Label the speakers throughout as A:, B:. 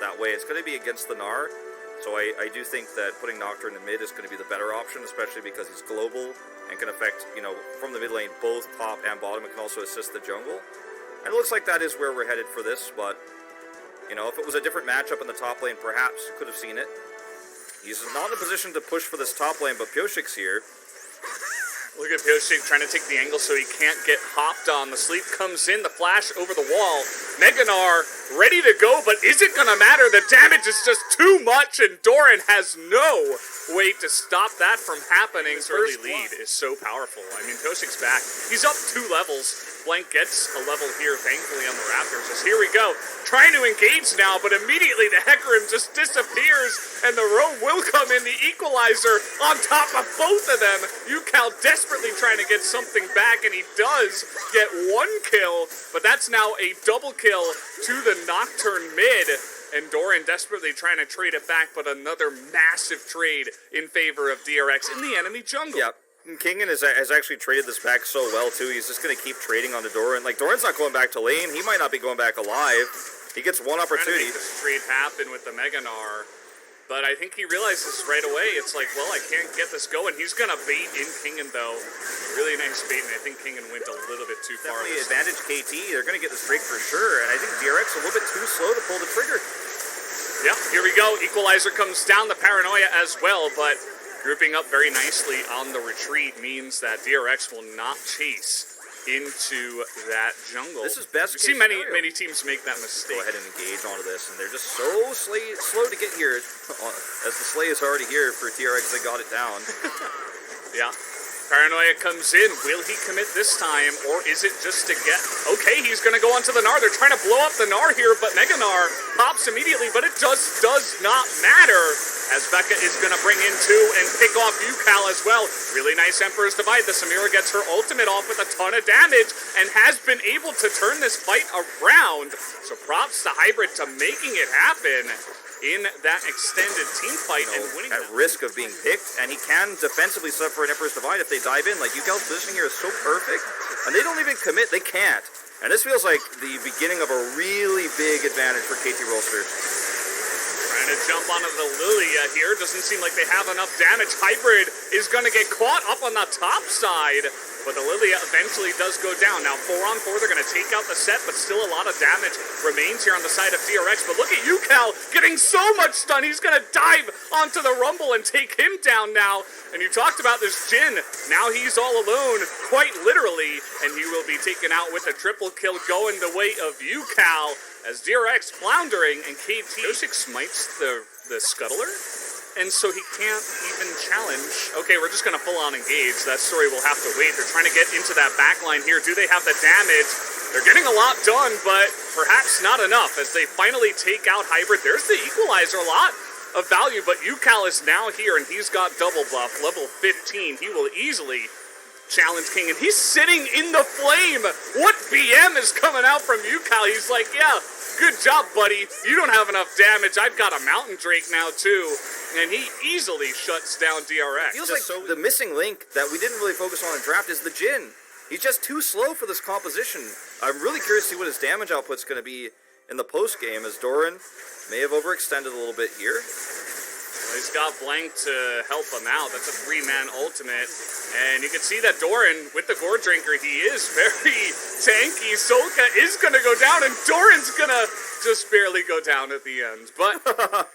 A: that way. It's going to be against the Gnar, so I do think that putting Nocturne in mid is going to be the better option, especially because he's global and can affect, you know, from the mid lane, both top and bottom. It can also assist the jungle. And it looks like that is where we're headed for this, but, you know, if it was a different matchup in the top lane, perhaps you could have seen it. He's not in a position to push for this top lane, but Pioshik's here.
B: Look at Pioshik trying to take the angle so he can't get hopped on. The sleep comes in, the flash over the wall. Mega Gnar ready to go, but is it going to matter? The damage is just too much, and Doran has no way to stop that from happening. His early lead is so powerful. I mean, Pioshik's back. He's up 2 levels. Blank gets a level here, thankfully, on the Raptors. As here we go, trying to engage now, but immediately the Hecarim just disappears, and the roam will come in. The equalizer on top of both of them. Ucal desperately trying to get something back, and he does get 1 kill, but that's now a double kill to the Nocturne mid. And Doran desperately trying to trade it back, but another massive trade in favor of DRX in the enemy jungle.
A: Yeah. Kingen has actually traded this back so well, too. He's just going to keep trading onto Doran. Like, Doran's not going back to lane. He might not be going back alive. He gets one opportunity.
B: Trying to make this trade happen with the Mega Gnar, but I think he realizes right away, it's like, well, I can't get this going. He's going to bait in Kingen, though. Really nice bait, and I think Kingen went a little bit too far.
A: Definitely advantage KT. They're going to get this break for sure, and I think DRX a little bit too slow to pull the trigger.
B: Yep, here we go. Equalizer comes down, the paranoia as well, but grouping up very nicely on the retreat means that DRX will not chase into that jungle.
A: This is best
B: We've seen many teams make that mistake.
A: Go ahead and engage onto this, and they're just so slow to get here. As the Slay is already here for TRX, they got it down.
B: Yeah. Paranoia comes in. Will he commit this time, or is it just to get... Okay, he's going to go onto the Gnar. They're trying to blow up the Gnar here, but Mega Gnar pops immediately, but it just does not matter, as Becca is going to bring in 2 and pick off Ucal as well. Really nice Emperor's Divide. The Samira gets her ultimate off with a ton of damage and has been able to turn this fight around. So props to Hybrid to making it happen in that extended team fight and winning
A: at risk of being picked, and he can defensively set up for an Emperor's Divide if they dive in. Like, Ucal's positioning here is so perfect, and they don't even commit. They can't. And this feels like the beginning of a really big advantage for KT Rolster.
B: Trying to jump onto the Lilia here. Doesn't seem like they have enough damage. Hybrid is going to get caught up on the top side, but the Lilia eventually does go down. Now 4-on-4, they're going to take out the set, but still a lot of damage remains here on the side of DRX. But look at Ucal getting so much stun. He's going to dive onto the Rumble and take him down now. And you talked about this Jhin. Now he's all alone, quite literally, and he will be taken out with a triple kill going the way of Ucal, as DRX floundering, and KT Pioshik smites the Scuttler, and so he can't even challenge. Okay, we're just going to full-on engage. That story will have to wait. They're trying to get into that backline here. Do they have the damage? They're getting a lot done, but perhaps not enough, as they finally take out Hybrid. There's the equalizer, a lot of value, but Ucal is now here, and he's got double buff, level 15. He will easily challenge King, and he's sitting in the flame. What BM is coming out from Ucal? He's like, yeah, good job, buddy. You don't have enough damage. I've got a Mountain Drake now, too. And he easily shuts down DRX.
A: Feels like the missing link that we didn't really focus on in draft is the Jhin. He's just too slow for this composition. I'm really curious to see what his damage output's going to be in the post-game, as Doran may have overextended a little bit here.
B: Well, he's got Blank to help him out. That's a 3-man ultimate. And you can see that Doran, with the Gore Drinker, he is very tanky. Solka is going to go down, and Doran's going to just barely go down at the end. But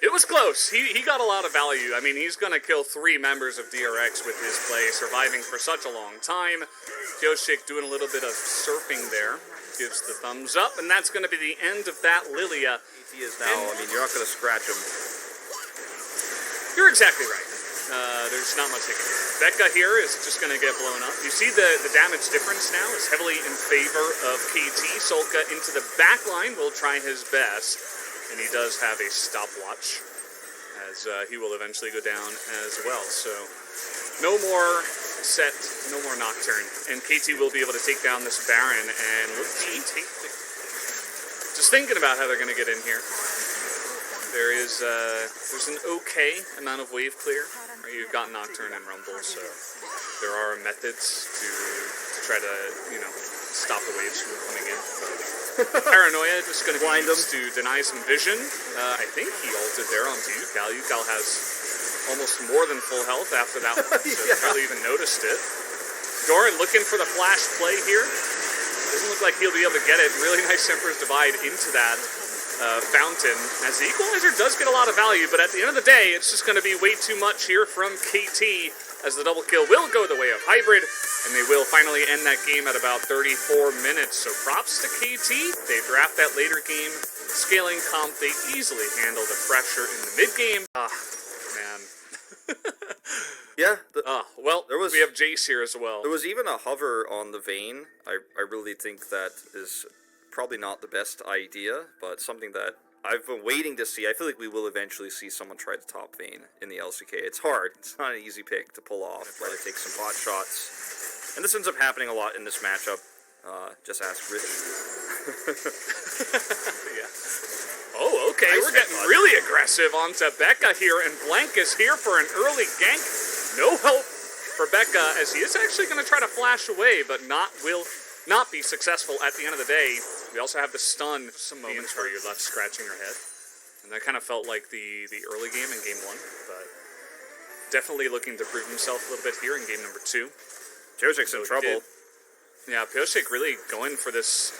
B: it was close. He got a lot of value. I mean, he's going to kill 3 members of DRX with his play, surviving for such a long time. Pioshik doing a little bit of surfing there. Gives the thumbs up, and that's going to be the end of that Lilia.
A: He is now, I mean, you're not going to scratch him.
B: You're exactly right. There's not much they can do. Becca here is just going to get blown up. You see the damage difference now is heavily in favor of KT. Solka into the back line will try his best, and he does have a stopwatch, as he will eventually go down as well. So no more set, no more Nocturne, and KT will be able to take down this Baron, and let's see, just thinking about how they're going to get in here. There's an okay amount of wave clear. Right? you've got Nocturne and Rumble, so there are methods to try to, you know, stop the waves from coming in. Paranoia just going to be used to deny some vision. I think he ulted there onto UCal. UCal has almost more than full health after that one, so barely even noticed it. Doran looking for the flash play here. Doesn't look like he'll be able to get it. Really nice Emperor's Divide into that fountain, as the equalizer does get a lot of value, but at the end of the day, it's just going to be way too much here from KT, as the double kill will go the way of Hybrid, and they will finally end that game at about 34 minutes. So props to KT. They draft that later game. Scaling comp, they easily handle the pressure in the mid game. Man.
A: Yeah.
B: We have Jace here as well.
A: There was even a hover on the Vayne. I really think that is probably not the best idea, but something that I've been waiting to see. I feel like we will eventually see someone try to top Vayne in the LCK. It's hard. It's not an easy pick to pull off. Try to take some pot shots. And this ends up happening a lot in this matchup. Just ask Rich.
B: Yeah. Oh, okay. Nice. We're getting really aggressive onto Becca here, and Blank is here for an early gank. No help for Becca, as he is actually going to try to flash away, but will not be successful at the end of the day. We also have the stun. Some moments where you're left scratching your head, and that kind of felt like the early game in game 1, but definitely looking to prove himself a little bit here in game number 2.
A: Josic's in trouble.
B: Yeah, Pyosik really going for this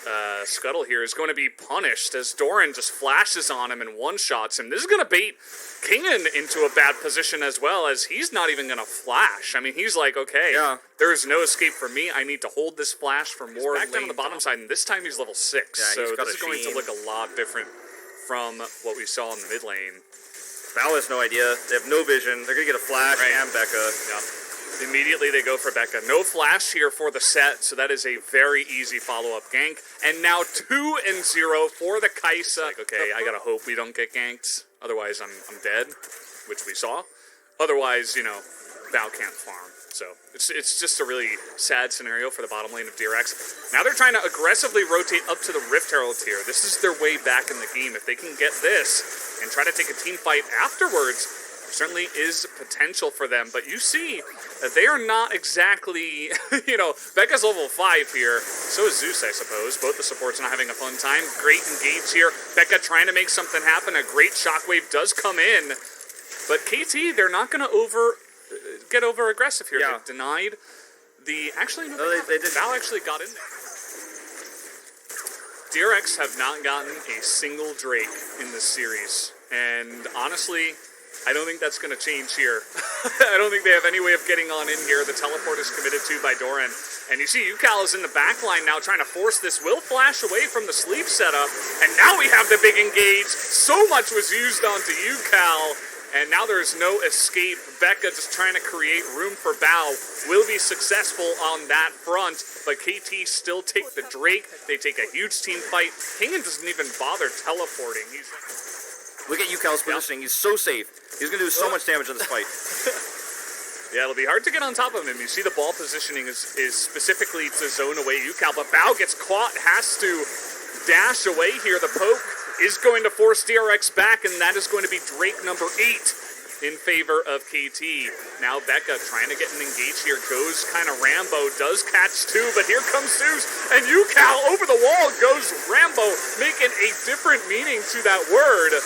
B: scuttle here is going to be punished as Doran just flashes on him and one-shots him. This is going to bait Kingen into a bad position as well, as he's not even going to flash. I mean, he's like, okay, there is no escape for me. I need to hold this flash for more. Back down on the bottom side, and this time he's level 6. Yeah, so this is going to look a lot different from what we saw in the mid lane.
A: Val has no idea. They have no vision. They're going to get a flash and Becca.
B: Yeah. Immediately they go for Becca. No flash here for the set, so that is a very easy follow-up gank. And now 2-0 for the Kai'Sa. Like, okay, I gotta hope we don't get ganked. Otherwise, I'm dead, which we saw. Otherwise, you know, Val can't farm. So it's just a really sad scenario for the bottom lane of DRX. Now they're trying to aggressively rotate up to the Rift Herald tier. This is their way back in the game. If they can get this and try to take a team fight afterwards, certainly is potential for them, but you see that they are not exactly, you know, Becca's level 5 here, so is Zeus, I suppose. Both the supports not having a fun time. Great engage here. Becca trying to make something happen. A great shockwave does come in, but KT, they're not going to get over aggressive here. Yeah. They've denied the, actually, no, they did. Val actually got in there. DRX have not gotten a single Drake in this series, and honestly, I don't think that's going to change here. I don't think they have any way of getting on in here. The teleport is committed to by Doran. And you see UCal is in the back line now trying to force this. Will flash away from the sleep setup. And now we have the big engage. So much was used onto UCal. And now there's no escape. Becca just trying to create room for Bao. Will be successful on that front. But KT still take the Drake. They take a huge team fight. Kingen doesn't even bother teleporting.
A: Look at UCal's positioning. He's so safe. He's going to do so much damage in this fight.
B: Yeah, it'll be hard to get on top of him. You see the ball positioning is specifically to zone away UCal, but Bao gets caught, has to dash away here. The poke is going to force DRX back, and that is going to be Drake number 8 in favor of KT. Now Becca trying to get an engage here. Goes kind of Rambo, does catch 2, but here comes Zeus, and UCal over the wall goes Rambo, making a different meaning to that word.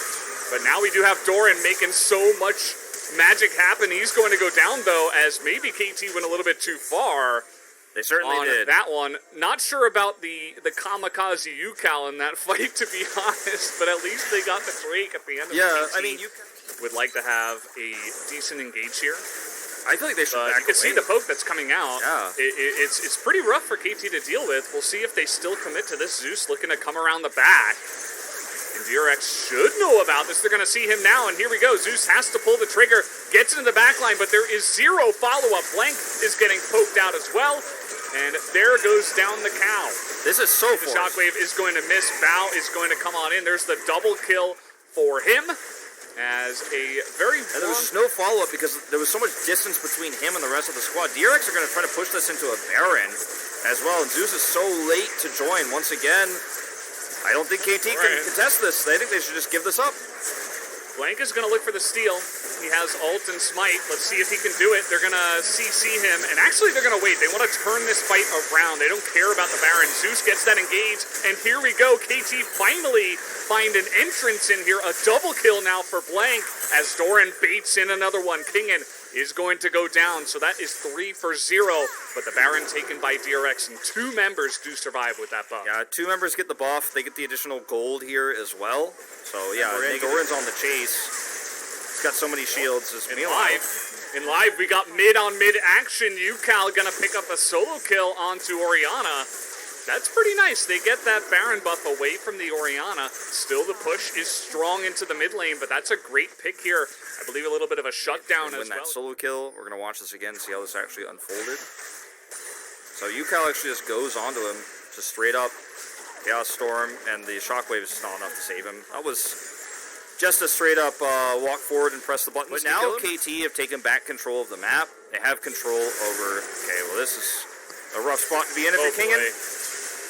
B: But now we do have Doran making so much magic happen. He's going to go down, though, as maybe KT went a little bit too far.
A: They certainly did.
B: That one. Not sure about the kamikaze UCal in that fight, to be honest, but at least they got the Drake at the end of the KT. I mean, you would like to have a decent engage here.
A: I feel like they should back
B: You can see the poke that's coming out.
A: Yeah.
B: It's pretty rough for KT to deal with. We'll see if they still commit to this. Zeus looking to come around the back. And DRX should know about this. They're going to see him now, and here we go. Zeus has to pull the trigger, gets into the back line, but there is zero follow-up. Blank is getting poked out as well, and there goes down the cow.
A: This is so forced.
B: The shockwave is going to miss. Bao is going to come on in. There's the double kill for him, as a very
A: and there was no follow-up because there was so much distance between him and the rest of the squad. DRX are going to try to push this into a Baron as well, and Zeus is so late to join once again. I don't think KT can contest this. I think they should just give this up.
B: Blank is going to look for the steal. He has ult and smite. Let's see if he can do it. They're going to CC him, and actually they're going to wait. They want to turn this fight around. They don't care about the Baron. Zeus gets that engaged, and here we go. KT finally find an entrance in here. A double kill now for Blank as Doran baits in another one. Kingen is going to go down, so that is 3 for 0, but the Baron taken by DRX, and 2 members do survive with that buff.
A: Yeah, 2 members get the buff. They get the additional gold here as well. So yeah, Doran's on the chase. He's got so many shields.
B: In live, we got mid-on-mid action. UCal gonna pick up a solo kill onto Orianna. That's pretty nice. They get that Baron buff away from the Orianna. Still, the push is strong into the mid lane, but that's a great pick here. I believe a little bit of a shutdown as well.
A: That solo kill, we're going to watch this again, see how this actually unfolded. So UCal actually just goes onto him, just straight up Chaos Storm, and the Shockwave is not enough to save him. That was just a straight up walk forward and press the button. But now KT have taken back control of the map. They have control over... Okay, well this is a rough spot to be in if you're Kingen.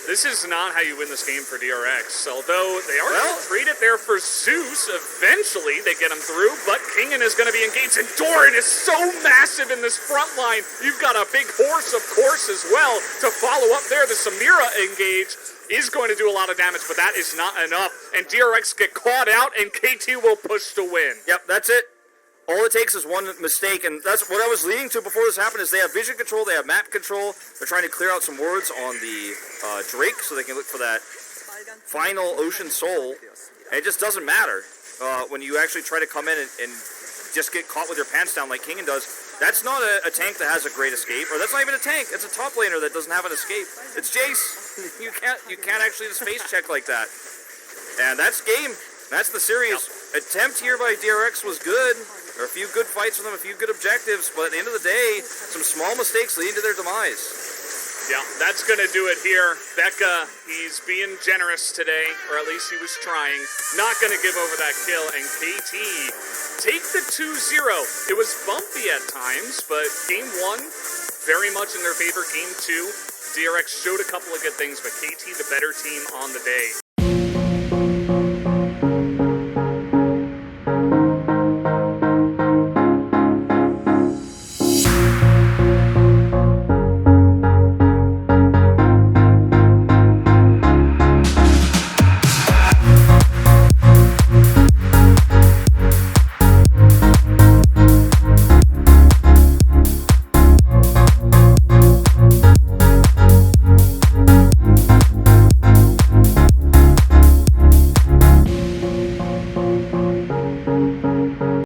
B: This is not how you win this game for DRX, although they are going to trade it there for Zeus. Eventually, they get him through, but Kingen is going to be engaged, and Doran is so massive in this front line. You've got a big horse, of course, as well, to follow up there. The Samira engage is going to do a lot of damage, but that is not enough, and DRX get caught out, and KT will push to win.
A: Yep, that's it. All it takes is one mistake, and that's what I was leading to before this happened, is they have vision control, they have map control, they're trying to clear out some wards on the Drake so they can look for that final Ocean Soul, and it just doesn't matter when you actually try to come in and just get caught with your pants down like Kingen does. That's not a tank that has a great escape, or that's not even a tank, it's a top laner that doesn't have an escape. It's Jace. You can't actually just face check like that. And that's game. That's the series. Attempt here by DRX was good. There are a few good fights for them, a few good objectives, but at the end of the day, some small mistakes leading to their demise.
B: Yeah, that's going to do it here. Becca, he's being generous today, or at least he was trying. Not going to give over that kill, and KT take the 2-0. It was bumpy at times, but game 1, very much in their favor. Game 2, DRX showed a couple of good things, but KT the better team on the day.